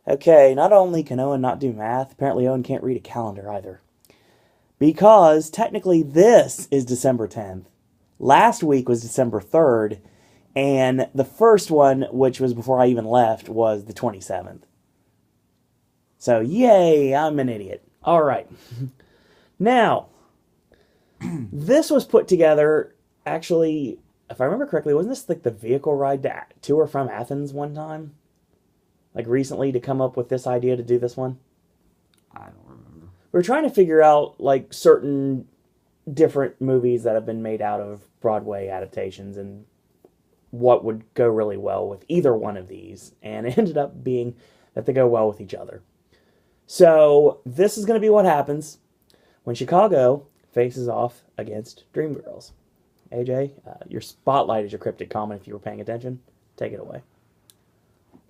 Okay, not only can Owen not do math, apparently Owen can't read a calendar either. Because technically this is December 10th. Last week was December 3rd, and the first one, which was before I even left, was the 27th. So, yay, I'm an idiot. All right. Now, this was put together, actually, if I remember correctly, wasn't this like the vehicle ride to or from Athens one time? Like recently to come up with this idea to do this one? I don't remember. We are trying to figure out like certain different movies that have been made out of Broadway adaptations and what would go really well with either one of these. And it ended up being that they go well with each other. So this is going to be what happens when Chicago faces off against Dreamgirls. AJ, your spotlight is your cryptic comment if you were paying attention. Take it away.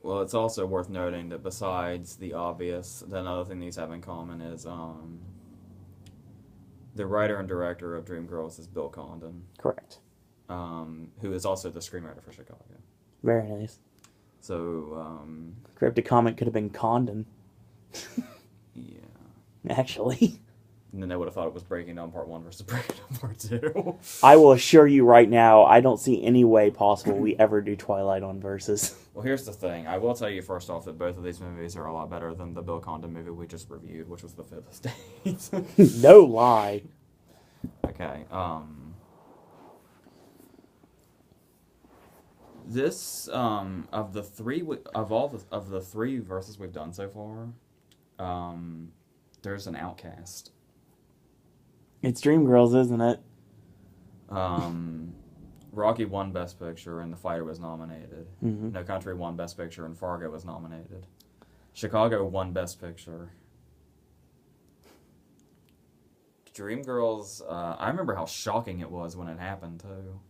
Well, it's also worth noting that besides the obvious, another thing these have in common is the writer and director of Dreamgirls is Bill Condon, Correct. who is also the screenwriter for Chicago. Very nice. So, Cryptic comment could have been Condon, yeah. actually. And then they would have thought it was Breaking Down Part 1 versus Breaking Down Part 2. I will assure you right now, I don't see any way possible we ever do Twilight on Versus. Well, here's the thing. I will tell you first off that both of these movies are a lot better than the Bill Condon movie we just reviewed, which was The Fifth Estate. No lie. Okay, this, of the three, of the three verses we've done so far, there's an outcast. It's Dreamgirls, isn't it? Rocky won Best Picture and The Fighter was nominated. Mm-hmm. No Country won Best Picture and Fargo was nominated. Chicago won Best Picture. Dreamgirls, I remember how shocking it was when it happened, too.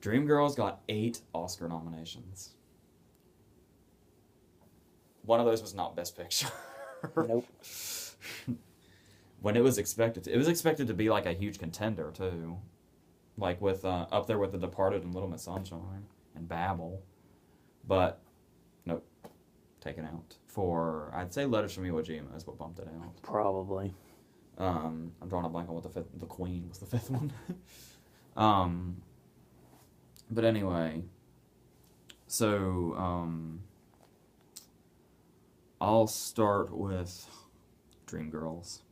Dreamgirls got 8 Oscar nominations. One of those was not Best Picture. Nope. When it was expected to. It was expected to be like a huge contender, too. Like with up there with The Departed and Little Miss Sunshine and Babel. But, nope. Taken out. For, I'd say Letters from Iwo Jima is what bumped it out. Probably. I'm drawing a blank on what the Queen was the 5th one. But anyway. So, I'll start with Dreamgirls.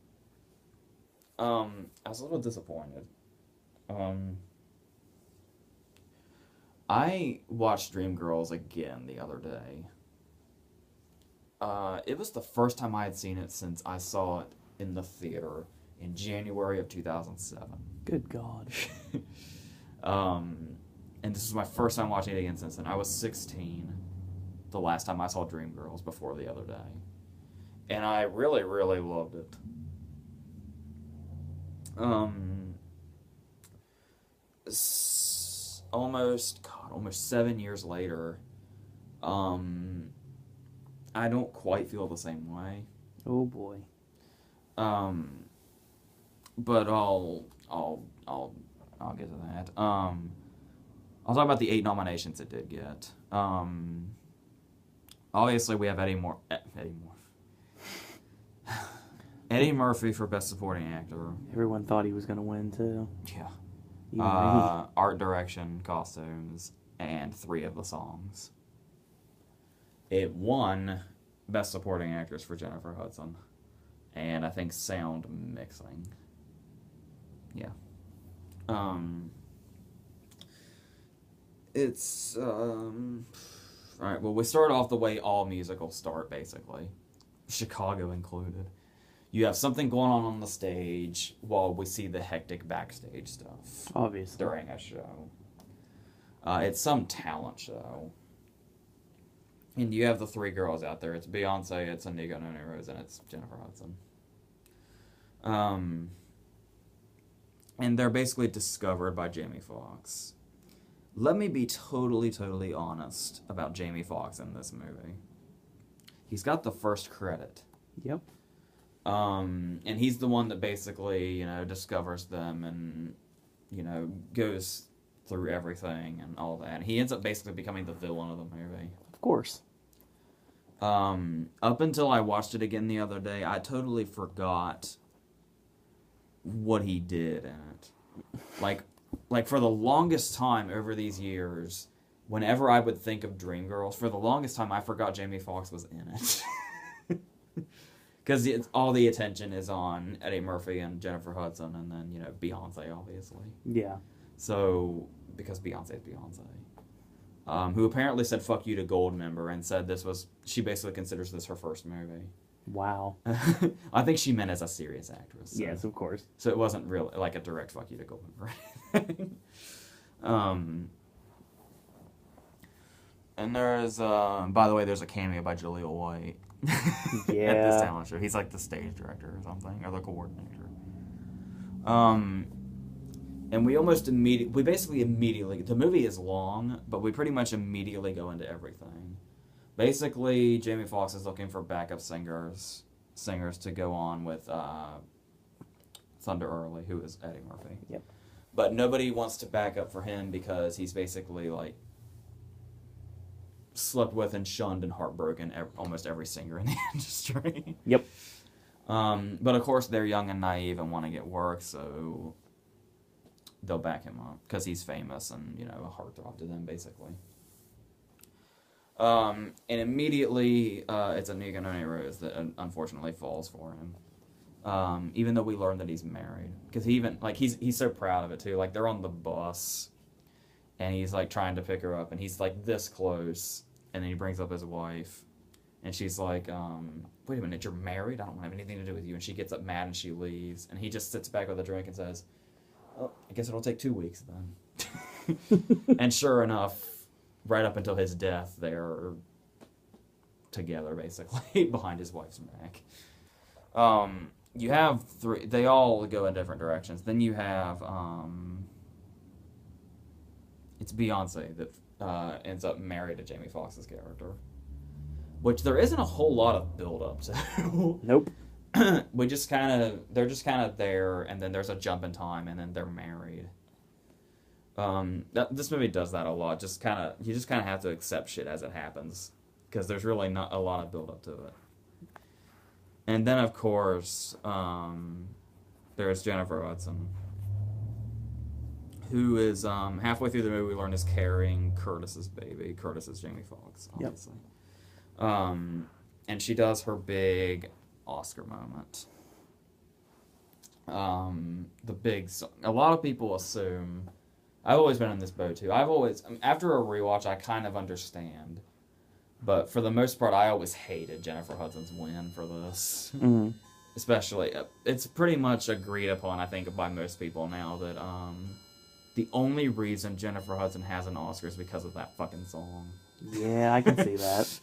I was a little disappointed. I watched Dreamgirls again the other day. It was the first time I had seen it since I saw it in the theater in January of 2007. Good God. And this was my first time watching it again since then. I was 16 the last time I saw Dreamgirls before the other day. And I really, really loved it. Almost 7 years later, I don't quite feel the same way. Oh boy. But I'll get to that. I'll talk about the 8 nominations it did get. Obviously we have Eddie Murphy for Best Supporting Actor. Everyone thought he was going to win, too. Yeah. Even Art direction, costumes, and 3 of the songs. It won Best Supporting Actress for Jennifer Hudson. And I think sound mixing. Yeah. It's, alright, well, we start off the way all musicals start, basically. Chicago included. You have something going on the stage while we see the hectic backstage stuff. Obviously. During a show. It's some talent show. And you have the 3 girls out there. It's Beyonce, it's Inigo Noni Rose, and it's Jennifer Hudson. And they're basically discovered by Jamie Foxx. Let me be totally, totally honest about Jamie Foxx in this movie. He's got the first credit. Yep. And he's the one that basically, discovers them and, goes through everything and all that. He ends up basically becoming the villain of the movie. Of course. Up until I watched it again the other day, I totally forgot what he did in it. Like for the longest time over these years, whenever I would think of Dreamgirls, for the longest time I forgot Jamie Foxx was in it. Because all the attention is on Eddie Murphy and Jennifer Hudson, and then, you know, Beyonce, obviously. Yeah. So, because Beyonce is Beyonce. Who apparently said fuck you to Goldmember and said she basically considers this her first movie. Wow. I think she meant as a serious actress. So. Yes, of course. So it wasn't really like a direct fuck you to Goldmember. And there's, by the way, there's a cameo by Jaleel White. Yeah. At this talent show. He's like the stage director or something, or the coordinator. And we basically immediately, the movie is long, but we pretty much immediately go into everything. Basically, Jamie Foxx is looking for backup singers to go on with Thunder Early, who is Eddie Murphy. Yep. But nobody wants to back up for him because he's basically like slept with and shunned and heartbroken almost every singer in the industry. Yep. But of course they're young and naive and want to get work, so they'll back him up because he's famous and, you know, a heartthrob to them, basically. And immediately it's Inigo Rose that unfortunately falls for him. Even though we learn that he's married, because he's so proud of it too. Like, they're on the bus and he's like trying to pick her up and he's like this close, and then he brings up his wife and she's like, wait a minute, you're married? I don't want to have anything to do with you. And she gets up mad and she leaves, and he just sits back with a drink and says, oh, I guess it'll take 2 weeks then. And sure enough, right up until his death, they're together, basically, behind his wife's back. You have three, they all go in different directions. Then you have, it's Beyonce that ends up married to Jamie Foxx's character, which there isn't a whole lot of build-up to. Nope. They're just kind of there, and then there's a jump in time, and then they're married. This movie does that a lot. You just kind of have to accept shit as it happens, because there's really not a lot of build up to it. And then, of course, there's Jennifer Hudson, who is halfway through the movie we learn is carrying Curtis's baby. Curtis is Jamie Foxx, obviously. Yep. And she does her big Oscar moment. The big song. A lot of people assume. I've always been in this boat too. After a rewatch, I kind of understand. But for the most part, I always hated Jennifer Hudson's win for this. Mm-hmm. Especially, it's pretty much agreed upon, I think, by most people now that the only reason Jennifer Hudson has an Oscar is because of that fucking song. Yeah, I can see that.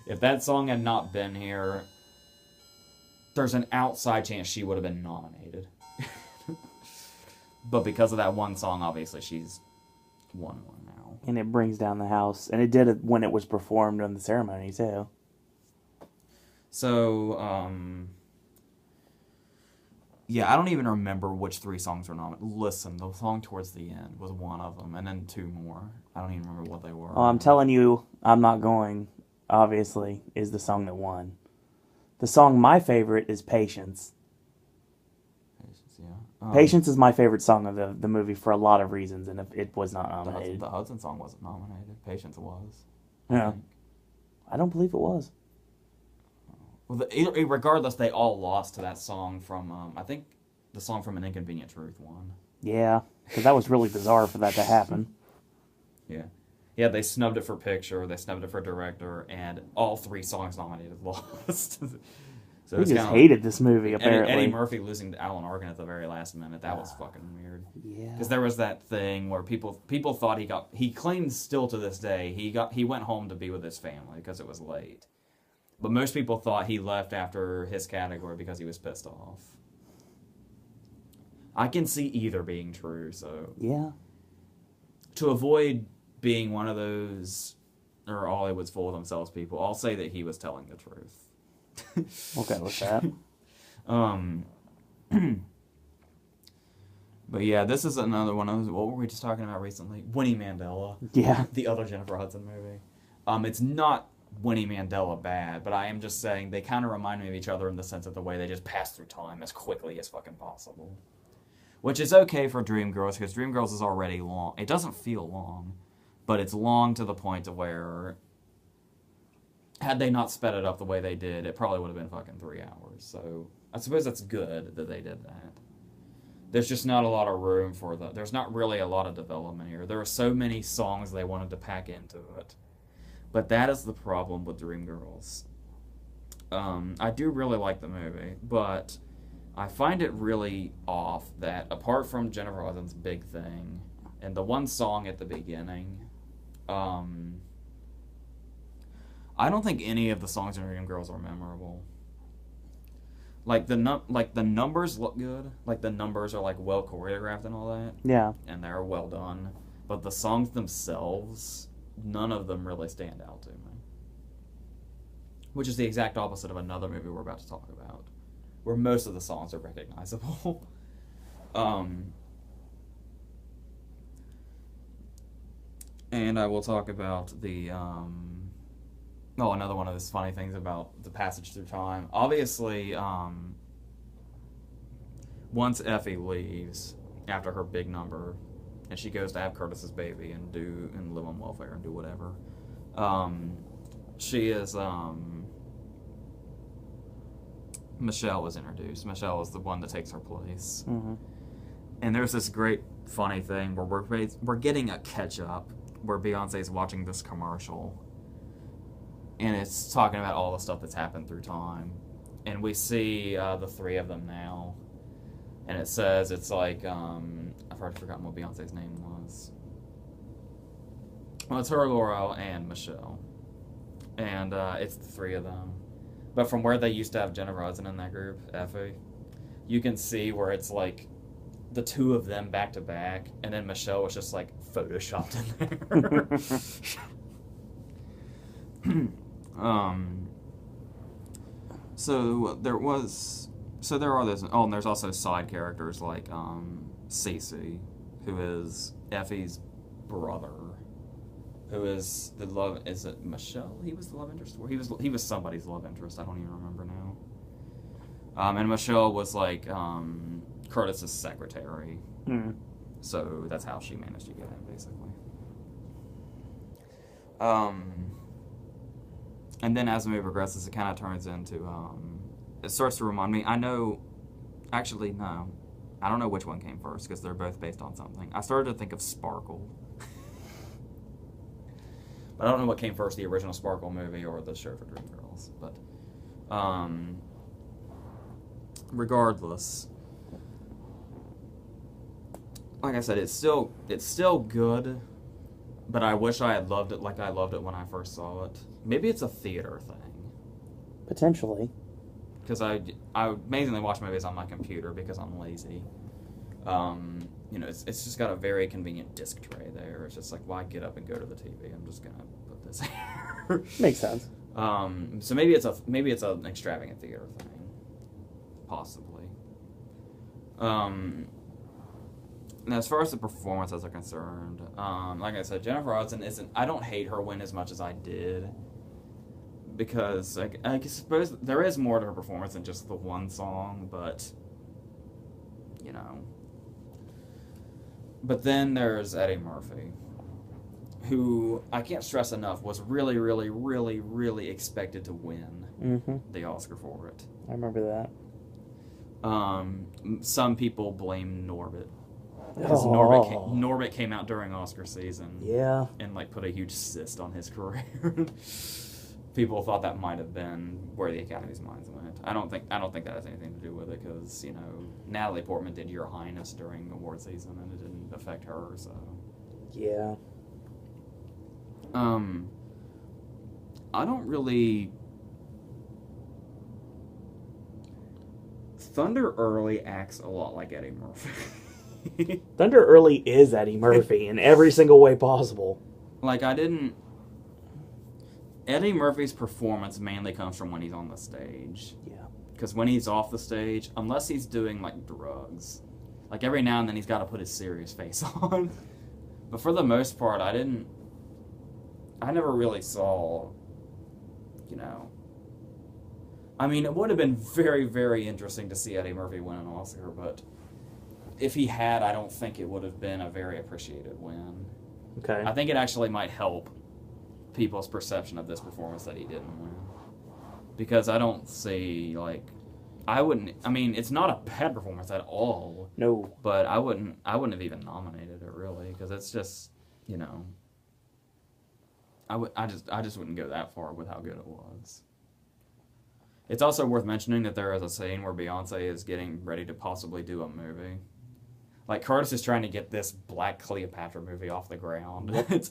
If that song had not been here, there's an outside chance she would have been nominated. But because of that one song, obviously, she's won one now. And it brings down the house. And it did it when it was performed in the ceremony, too. So, yeah, I don't even remember which 3 songs were nominated. Listen, the song towards the end was one of them, and then 2 more. I don't even remember what they were. Well, I'm telling you, I'm Not Going, obviously, is the song that won. The song my favorite is Patience. Yeah. Patience is my favorite song of the movie for a lot of reasons, and it was not nominated. The Hudson song wasn't nominated. Patience was. Yeah. I don't believe it was. Well, regardless, they all lost to that song from, I think the song from An Inconvenient Truth won. Yeah, because that was really bizarre for that to happen. Yeah. Yeah, they snubbed it for picture, they snubbed it for director, and all 3 songs nominated lost. So we just hated this movie, apparently. Eddie Murphy losing to Alan Arkin at the very last minute, that was fucking weird. Yeah. Because there was that thing where people thought he claims still to this day, he went home to be with his family because it was late. But most people thought he left after his category because he was pissed off. I can see either being true, so... Yeah. To avoid being one of those, or Hollywood's full of themselves people, I'll say that he was telling the truth. Okay with that. But yeah, this is another one of those, what were we just talking about recently? Winnie Mandela. Yeah. The other Jennifer Hudson movie. It's not Winnie Mandela bad, but I am just saying they kind of remind me of each other in the sense of the way they just pass through time as quickly as fucking possible. Which is okay for Dreamgirls, because Dreamgirls is already long. It doesn't feel long, but it's long to the point of where, had they not sped it up the way they did, it probably would have been fucking 3 hours. So I suppose that's good that they did that. There's just not a lot of room for there's not really a lot of development here. There are so many songs they wanted to pack into it. But that is the problem with Dreamgirls. I do really like the movie, but I find it really off that, apart from Jennifer Hudson's big thing, and the one song at the beginning, I don't think any of the songs in Dreamgirls are memorable. Like the numbers look good, like the numbers are like well choreographed and all that. Yeah. And they're well done, but the songs themselves, none of them really stand out to me. Which is the exact opposite of another movie we're about to talk about, where most of the songs are recognizable. And I will talk about the another one of those funny things about the passage through time. Obviously, once Effie leaves after her big number, and she goes to have Curtis's baby and live on welfare and do whatever, she is Michelle was introduced. Michelle is the one that takes her place. Mm-hmm. And there's this great funny thing where we're getting a catch up where Beyonce's watching this commercial, and it's talking about all the stuff that's happened through time, and we see the three of them now, and it says it's like I've already forgotten what Beyonce's name was. Well, it's her, Laurel, and Michelle, and it's the three of them. But from where they used to have Jennifer Hudson in that group, Effie, you can see where it's like the two of them back to back, and then Michelle was just like photoshopped in there. So there are those. Oh, and there's also side characters like Cece, who is Effie's brother, who is the love. Is it Michelle? He was the love interest, or he was somebody's love interest. I don't even remember now. And Michelle was like Curtis's secretary. Mm. So that's how she managed to get in, basically. And then as the movie progresses, it kind of turns into, it starts to remind me, actually, no. I don't know which one came first, because they're both based on something. I started to think of Sparkle. But I don't know what came first, the original Sparkle movie or the show for Dreamgirls. But, regardless, like I said, it's still good, but I wish I had loved it like I loved it when I first saw it. Maybe it's a theater thing. Potentially. Because I amazingly watch movies on my computer because I'm lazy. It's just got a very convenient disc tray there. It's just like, why get up and go to the TV? I'm just gonna put this here. Makes sense. So maybe it's an extravagant theater thing, possibly. And as far as the performances are concerned, like I said, Jennifer Hudson isn't. I don't hate her win as much as I did, because I suppose there is more to her performance than just the one song, but But then there's Eddie Murphy, who I can't stress enough was really, really, really, really expected to win the Oscar for it. I remember that. Some people blame Norbit. Because Norbit came out during Oscar season. Yeah. And put a huge cyst on his career. People thought that might have been where the Academy's minds went. I don't think that has anything to do with it, because Natalie Portman did Your Highness during award season, and it didn't affect her. So yeah. I don't really. Thunder Early acts a lot like Eddie Murphy. Thunder Early is Eddie Murphy in every single way possible. Eddie Murphy's performance mainly comes from when he's on the stage. Yeah. Because when he's off the stage, unless he's doing, drugs, every now and then he's got to put his serious face on. But for the most part, I never really saw you know. I mean, it would have been very, very interesting to see Eddie Murphy win an Oscar, but if he had, I don't think it would have been a very appreciated win. Okay. I think it actually might help people's perception of this performance that he didn't win. Because I don't see, like, I mean, it's not a bad performance at all. No. But I wouldn't have even nominated it, really, because it's just, you know, I just wouldn't go that far with how good it was. It's also worth mentioning that there is a scene where Beyonce is getting ready to possibly do a movie. Like, Curtis is trying to get this Black Cleopatra movie off the ground. Yep.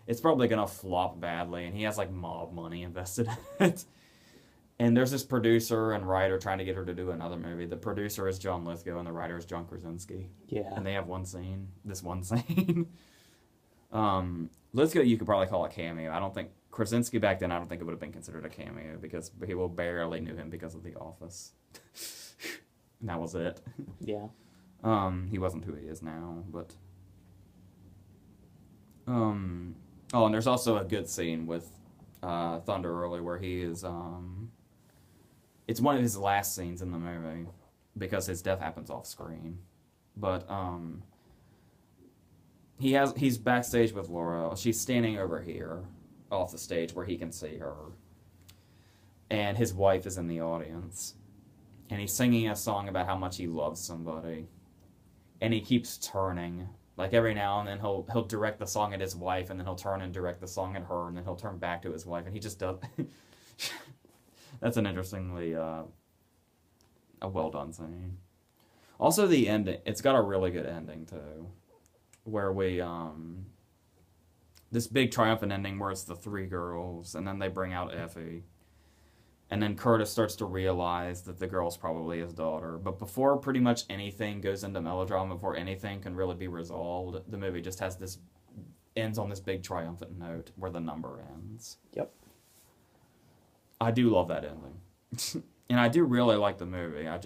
It's probably going to flop badly, and he has, like, mob money invested in it. And there's this producer and writer trying to get her to do another movie. The producer is John Lithgow, and the writer is John Krasinski. Yeah. And they have this one scene. Lithgow, you could probably call a cameo. I don't think Krasinski back then, I don't think it would have been considered a cameo because people barely knew him because of The Office. And that was it. Yeah. He wasn't who he is now, but oh, and there's also a good scene with Thunder Early where he is it's one of his last scenes in the movie because his death happens off screen. But he's backstage with Laura. She's standing over here off the stage where he can see her. And his wife is in the audience. And he's singing a song about how much he loves somebody. And he keeps turning. Like, every now and then he'll direct the song at his wife, and then he'll turn and direct the song at her, and then he'll turn back to his wife, and he just does... That's an interestingly a well-done scene. Also, the ending. It's got a really good ending, too. Where we... this big triumphant ending where it's the three girls, and then they bring out Effie. And then Curtis starts to realize that the girl's probably his daughter. But before pretty much anything goes into melodrama, before anything can really be resolved, the movie just ends on this big triumphant note where the number ends. Yep. I do love that ending. And I do really like the movie. It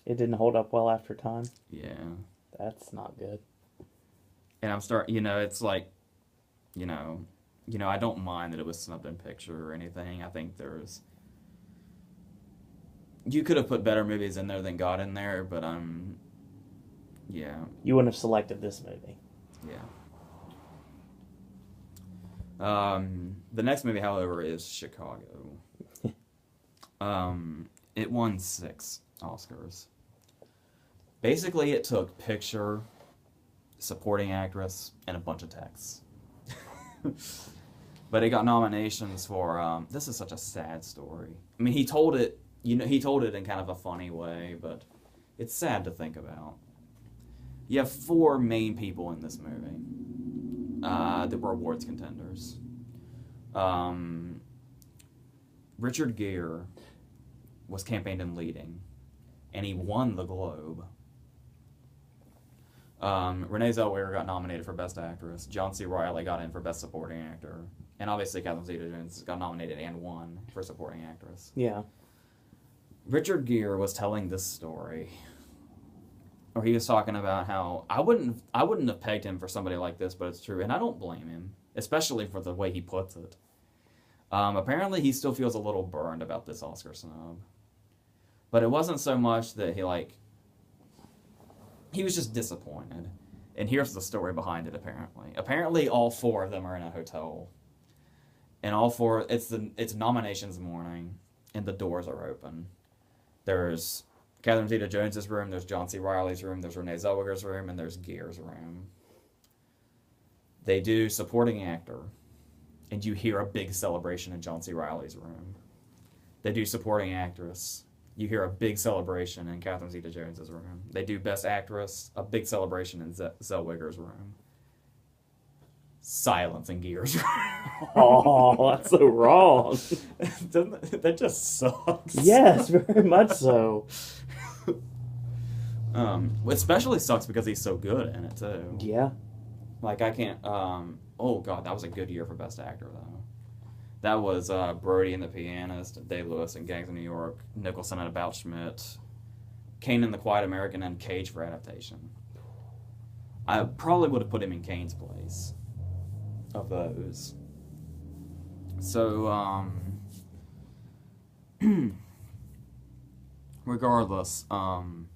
didn't hold up well after time? Yeah. That's not good. And it's like, I don't mind that it was snubbed in picture or anything. I think you could have put better movies in there than got in there, but yeah. You wouldn't have selected this movie. Yeah. The next movie, however, is Chicago. It won 6 Oscars. Basically, it took picture, supporting actress, and a bunch of texts. But it got nominations for, this is such a sad story. I mean, he told it in kind of a funny way, but it's sad to think about. You have 4 main people in this movie that were awards contenders. Richard Gere was campaigned and leading, and he won the Globe. Renee Zellweger got nominated for Best Actress. John C. Reilly got in for Best Supporting Actor. And obviously Catherine Zeta-Jones got nominated and won for Supporting Actress. Yeah. Richard Gere was telling this story, or he was talking about how I wouldn't have pegged him for somebody like this, but it's true, and I don't blame him, especially for the way he puts it. Apparently he still feels a little burned about this Oscar snub. But it wasn't so much that he was just disappointed. And here's the story behind it, apparently. Apparently all 4 of them are in a hotel. And all 4, it's nominations morning, and the doors are open. There's Catherine Zeta-Jones' room, there's John C. Reilly's room, there's Renee Zellweger's room, and there's Gere's room. They do supporting actor, and you hear a big celebration in John C. Reilly's room. They do supporting actress. You hear a big celebration in Catherine Zeta-Jones' room. They do Best Actress, a big celebration in Zellweger's room. Silence in Gere's room. Oh, that's so wrong. That just sucks. Yes, very much so. Especially sucks because he's so good in it, too. Yeah. Like, I can't... oh, God, that was a good year for Best Actor, though. That was Brody and the Pianist, Day-Lewis in Gangs of New York, Nicholson and About Schmidt, Kane and the Quiet American, and Cage for adaptation. I probably would have put him in Kane's place of those. So, regardless, and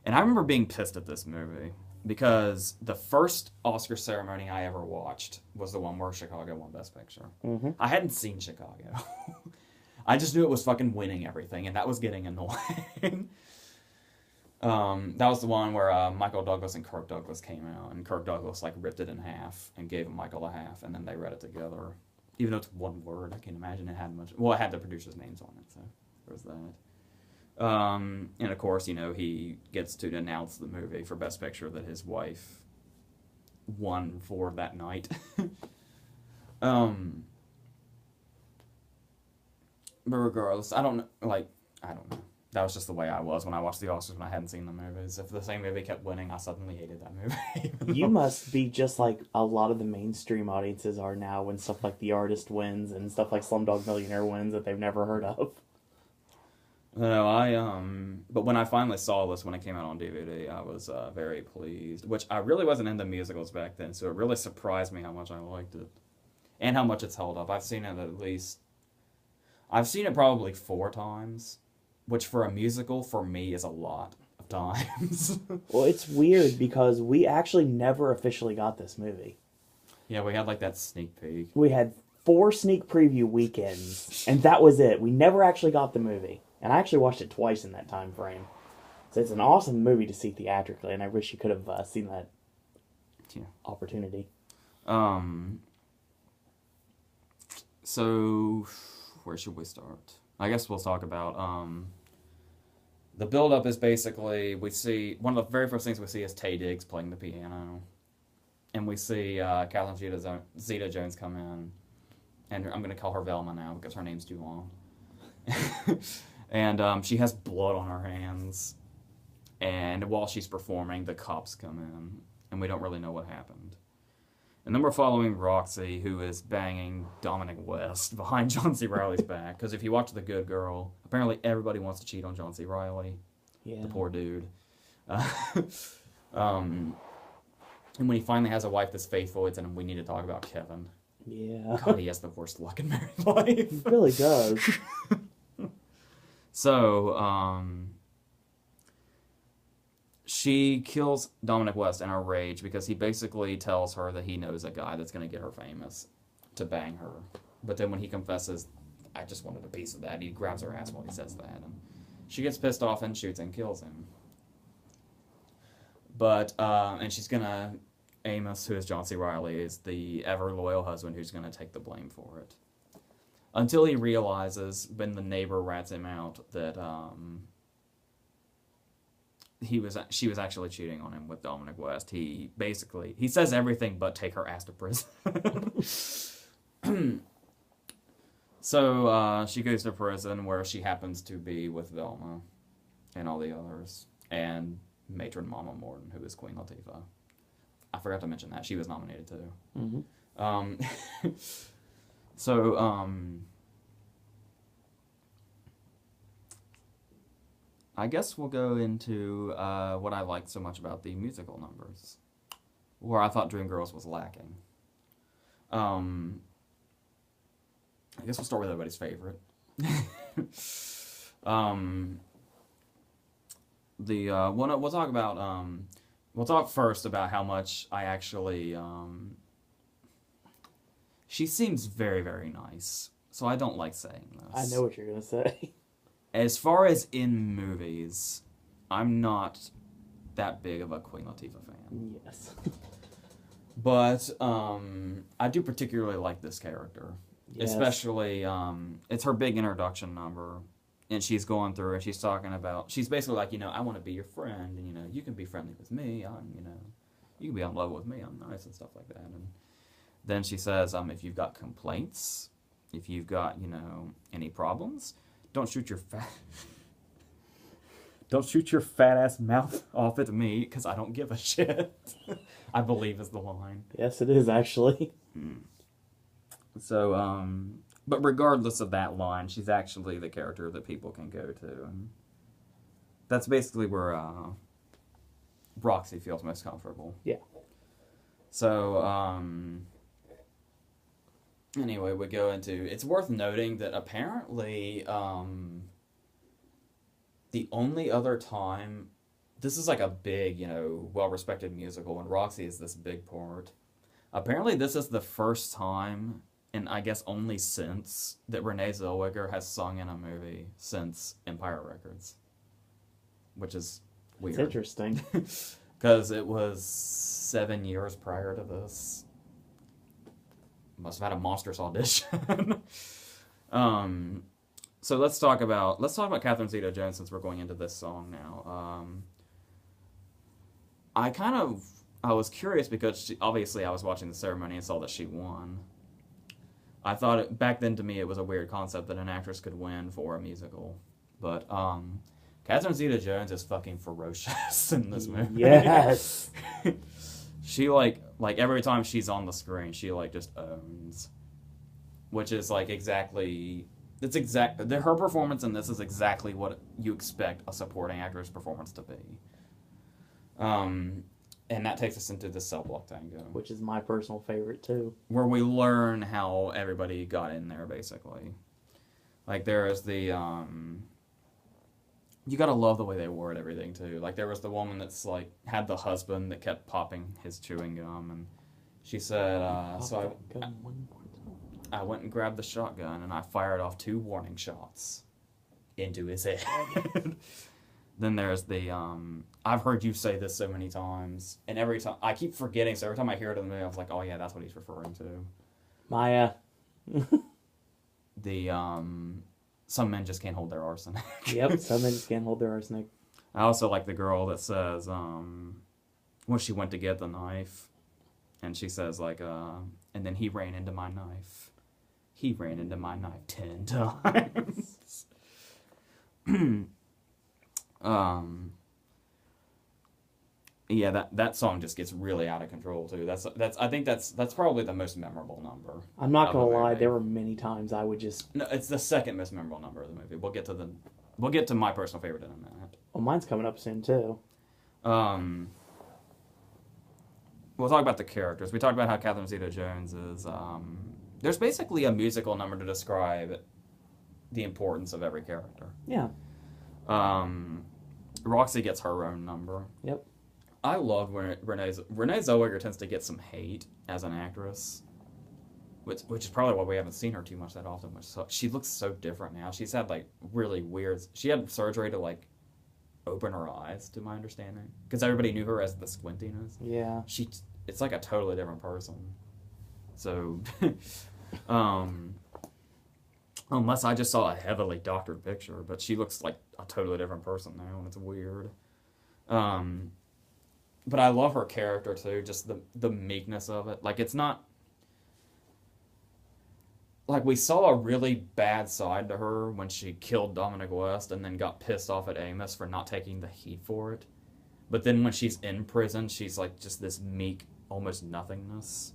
I remember being pissed at this movie because the first Oscar ceremony I ever watched was the one where Chicago won Best Picture. Mm-hmm. I hadn't seen Chicago. I just knew it was fucking winning everything, and that was getting annoying. That was the one where Michael Douglas and Kirk Douglas came out, and Kirk Douglas like ripped it in half and gave Michael a half, and then they read it together. Even though it's one word, I can't imagine it had much. Well, it had the producers' names on it, so there was that. And of course, you know, he gets to announce the movie for Best Picture that his wife won for that night. But regardless, I don't know. That was just the way I was when I watched the Oscars when I hadn't seen the movies. If the same movie kept winning, I suddenly hated that movie. You must be just like a lot of the mainstream audiences are now when stuff like The Artist wins and stuff like Slumdog Millionaire wins that they've never heard of. No, but when I finally saw this when it came out on DVD, I was very pleased. Which I really wasn't into musicals back then, so it really surprised me how much I liked it. And how much it's held up. I've seen it probably 4 times, which for a musical, for me, is a lot of times. Well, it's weird because we actually never officially got this movie. Yeah, we had like that sneak peek. We had 4 sneak preview weekends, and that was it. We never actually got the movie. And I actually watched it twice in that time frame. So it's an awesome movie to see theatrically, and I wish you could have seen that opportunity. So, where should we start? I guess we'll talk about, the build-up is basically, we see, one of the very first things we see is Taye Diggs playing the piano. And we see Catherine Zeta-Jones come in. And I'm going to call her Velma now because her name's too long. And she has blood on her hands. And while she's performing, the cops come in. And we don't really know what happened. And then we're following Roxy, who is banging Dominic West behind John C. Reilly's back. Because if you watch The Good Girl, apparently everybody wants to cheat on John C. Reilly. Yeah. The poor dude. And when he finally has a wife that's faithful, it's in we need to talk about Kevin. Yeah. God, he has the worst luck in married life. He really does. So, she kills Dominic West in a rage because he basically tells her that he knows a guy that's going to get her famous to bang her. But then when he confesses, I just wanted a piece of that, he grabs her ass while he says that. And she gets pissed off and shoots and kills him. But, and she's going to, Amos, who is John C. Reilly, is the ever-loyal husband who's going to take the blame for it. Until he realizes, when the neighbor rats him out, that she was actually cheating on him with Dominic West. He says everything but take her ass to prison. So she goes to prison where she happens to be with Velma and all the others. And matron Mama Morton, who is Queen Latifah. I forgot to mention that. She was nominated too. Mm-hmm. So, I guess we'll go into what I liked so much about the musical numbers, where I thought Dreamgirls was lacking. I guess we'll start with everybody's favorite. We'll talk about we'll talk first about how much I actually she seems very, very nice, so I don't like saying this. I know what you're going to say. As far as in movies, I'm not that big of a Queen Latifah fan. Yes. But I do particularly like this character. Yes. Especially, it's her big introduction number. And she's going through and she's talking about, she's basically like, I want to be your friend. And, you can be friendly with me. You can be on level with me. I'm nice and stuff like that. And then she says, if you've got complaints, if you've got, any problems, don't shoot your fat ass mouth off at me because I don't give a shit. I believe is the line. Yes, it is actually. So, but regardless of that line, she's actually the character that people can go to. And that's basically where Roxy feels most comfortable. Yeah. So, Anyway, we go into. It's worth noting that apparently, the only other time, this is like a big, well-respected musical, and Roxy is this big part. Apparently, this is the first time, and I guess only since, that Renee Zellweger has sung in a movie since Empire Records, which is It's weird. interesting. Because it was 7 years prior to this. Must have had a monstrous audition. So let's talk about Catherine Zeta-Jones since we're going into this song now. I was curious because obviously I was watching the ceremony and saw that she won. I thought back then to me it was a weird concept that an actress could win for a musical, but Catherine Zeta-Jones is fucking ferocious in this movie. Yes. She like every time she's on the screen, she like just owns, which is like her performance in this is exactly what you expect a supporting actress performance to be. And that takes us into the cell block tango, Which is my personal favorite, too. where we learn how everybody got in there, basically. Like, there is the, you gotta love the way they word everything, too. Like, there was the woman that's, like, had the husband that kept popping his chewing gum, and she said, I went and grabbed the shotgun, and I fired off 2 warning shots into his head. Then there's the, I've heard you say this so many times, and every time, I keep forgetting, so every time I hear it in the movie, I was like, oh yeah, that's what he's referring to. Maya. The, some men just can't hold their arsenic. Yep, some men just can't hold their arsenic. I also like the girl that says, when she went to get the knife, and she says, like, and then he ran into my knife. He ran into my knife 10 times. Yeah, that song just gets really out of control too. I think that's probably the most memorable number. I'm not of gonna the lie, movie. there were many times I would just... No, it's the second most memorable number of the movie. We'll get to my personal favorite in a minute. Well, mine's coming up soon, too. We'll talk about the characters. We talked about how Catherine Zeta-Jones is. There's basically a musical number to describe the importance of every character. Yeah. Roxy gets her own number. Yep. I love when Renee Zellweger tends to get some hate as an actress, which is probably why we haven't seen her too much that often. She looks so different now. She's had like really weird. She had surgery to like open her eyes, to my understanding, because everybody knew her as the squintiness. Yeah. It's like a totally different person. So, unless I just saw a heavily doctored picture, but she looks like a totally different person now, and it's weird. But I love her character too, just the meekness of it. Like, it's not like we saw a really bad side to her when she killed Dominic West and then got pissed off at Amos for not taking the heat for it. But then when she's in prison, she's like just this meek, almost nothingness.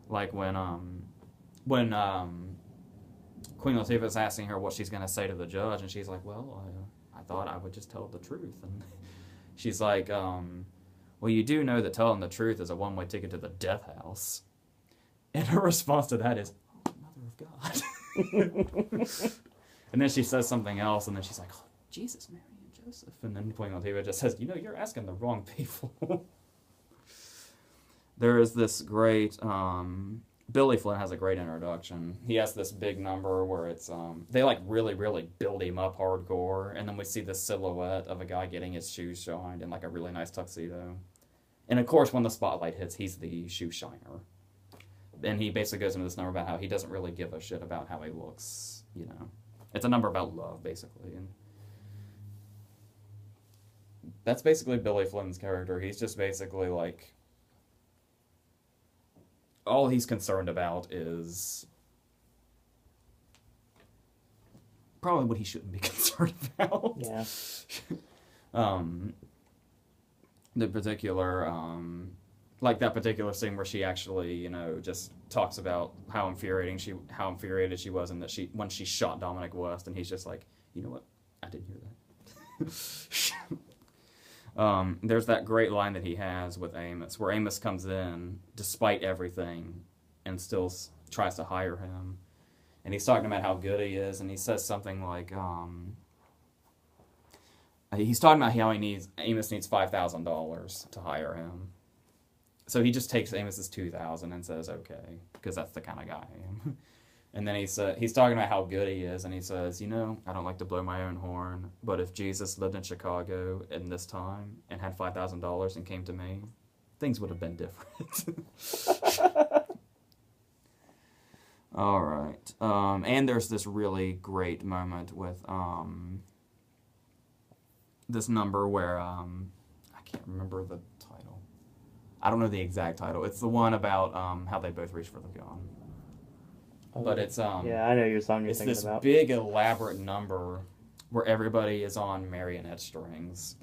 Like when Queen Latifah's asking her what she's gonna say to the judge, and she's like, "Well, I thought I would just tell the truth." And she's like, "Well, you do know that telling the truth is a one-way ticket to the death house." And her response to that is, "Oh, Mother of God." And then she says something else, and then she's like, "Oh, Jesus, Mary, and Joseph." And then Queen Latifah just says, "You're asking the wrong people." There is this great, Billy Flynn has a great introduction. He has this big number where it's, they like really, really build him up hardcore, and then we see this silhouette of a guy getting his shoes shined in like a really nice tuxedo. And of course, when the spotlight hits, he's the shoe shiner. And he basically goes into this number about how he doesn't really give a shit about how he looks, It's a number about love, basically. And that's basically Billy Flynn's character. He's just basically like, all he's concerned about is probably what he shouldn't be concerned about. Yeah. The particular, like that particular scene where she actually, just talks about how infuriated she was, and that when she shot Dominic West, and he's just like, you know what, I didn't hear that. There's that great line that he has with Amos, where Amos comes in despite everything and still tries to hire him. And he's talking about how good he is, and he says something like, he's talking about how Amos needs $5,000 to hire him. So he just takes Amos's $2,000 and says, okay, because that's the kind of guy I am. And then he's talking about how good he is, and he says, I don't like to blow my own horn, but if Jesus lived in Chicago in this time and had $5,000 and came to me, things would have been different. All right. And there's this really great moment with this number where I can't remember the title. I don't know the exact title. It's the one about how they both reach for the gun. But it's yeah, I know your song you're thinking this about. Big elaborate number where everybody is on marionette strings,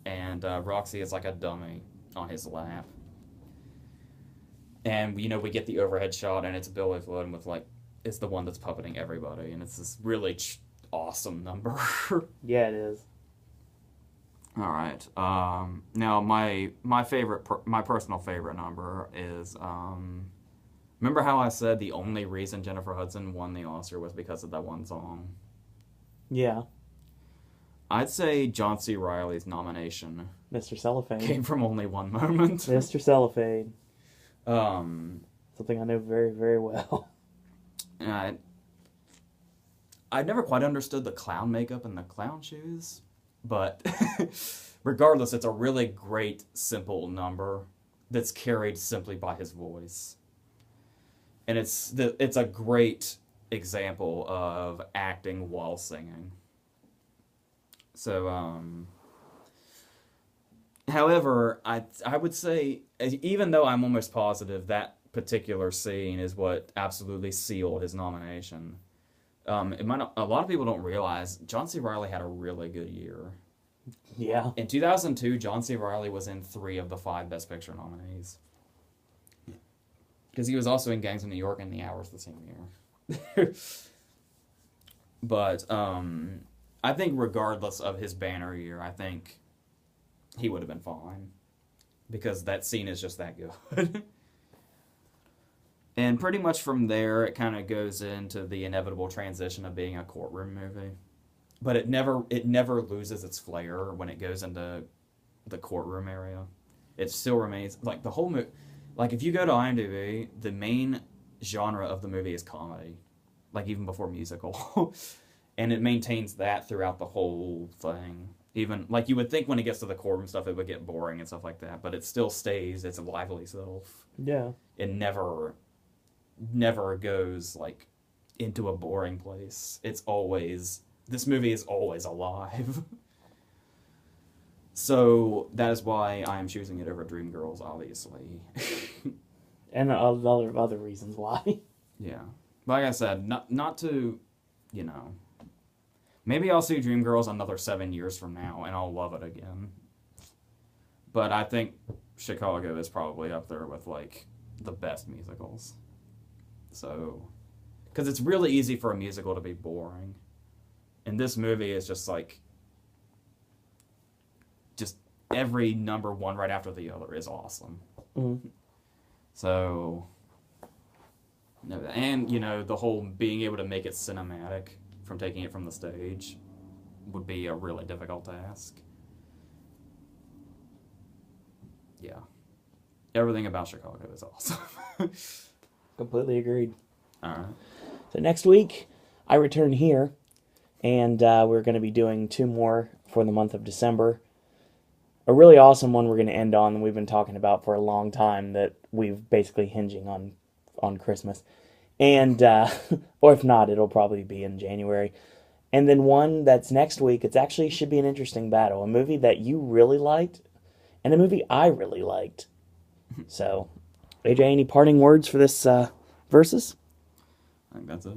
and Roxy is like a dummy on his lap. And we get the overhead shot, and it's Billy Floyd with it's the one that's puppeting everybody, and it's this really awesome number. Yeah, it is. All right. Now my personal favorite number is remember how I said the only reason Jennifer Hudson won the Oscar was because of that one song? Yeah. I'd say John C. Reilly's nomination, Mr. Cellophane, came from only one moment. Mr. Cellophane. Something I know very, very well. I never quite understood the clown makeup and the clown shoes, but regardless, it's a really great, simple number that's carried simply by his voice. And it's a great example of acting while singing. So, however, I would say, even though I'm almost positive that particular scene is what absolutely sealed his nomination, a lot of people don't realize John C. Reilly had a really good year. Yeah. In 2002, John C. Reilly was in 3 of the 5 Best Picture nominees. Because he was also in Gangs of New York and The Hours the same year. But I think regardless of his banner year, I think he would have been fine. Because that scene is just that good. And pretty much from there, it kind of goes into the inevitable transition of being a courtroom movie. But it never loses its flair when it goes into the courtroom area. It still remains, the whole movie. If you go to IMDb, the main genre of the movie is comedy. Even before musical. And it maintains that throughout the whole thing. Even, you would think when it gets to the courtroom stuff, it would get boring and stuff like that. But it still stays its lively self. Yeah. It never goes, into a boring place. This movie is always alive. So that is why I am choosing it over Dreamgirls, obviously. And other reasons why. Yeah. Like I said, not to, maybe I'll see Dreamgirls another 7 years from now, and I'll love it again. But I think Chicago is probably up there with, the best musicals. So, because it's really easy for a musical to be boring. And this movie is just every number one right after the other is awesome. Mm-hmm. So, and, the whole being able to make it cinematic from taking it from the stage would be a really difficult task. Yeah. Everything about Chicago is awesome. Completely agreed. All right. So next week, I return here, and we're going to be doing 2 more for the month of December. A really awesome one we're going to end on that we've been talking about for a long time that we've basically hinging on Christmas. And, or if not, it'll probably be in January. And then one that's next week, it actually should be an interesting battle. A movie that you really liked, and a movie I really liked. So, AJ, any parting words for this versus? I think that's it.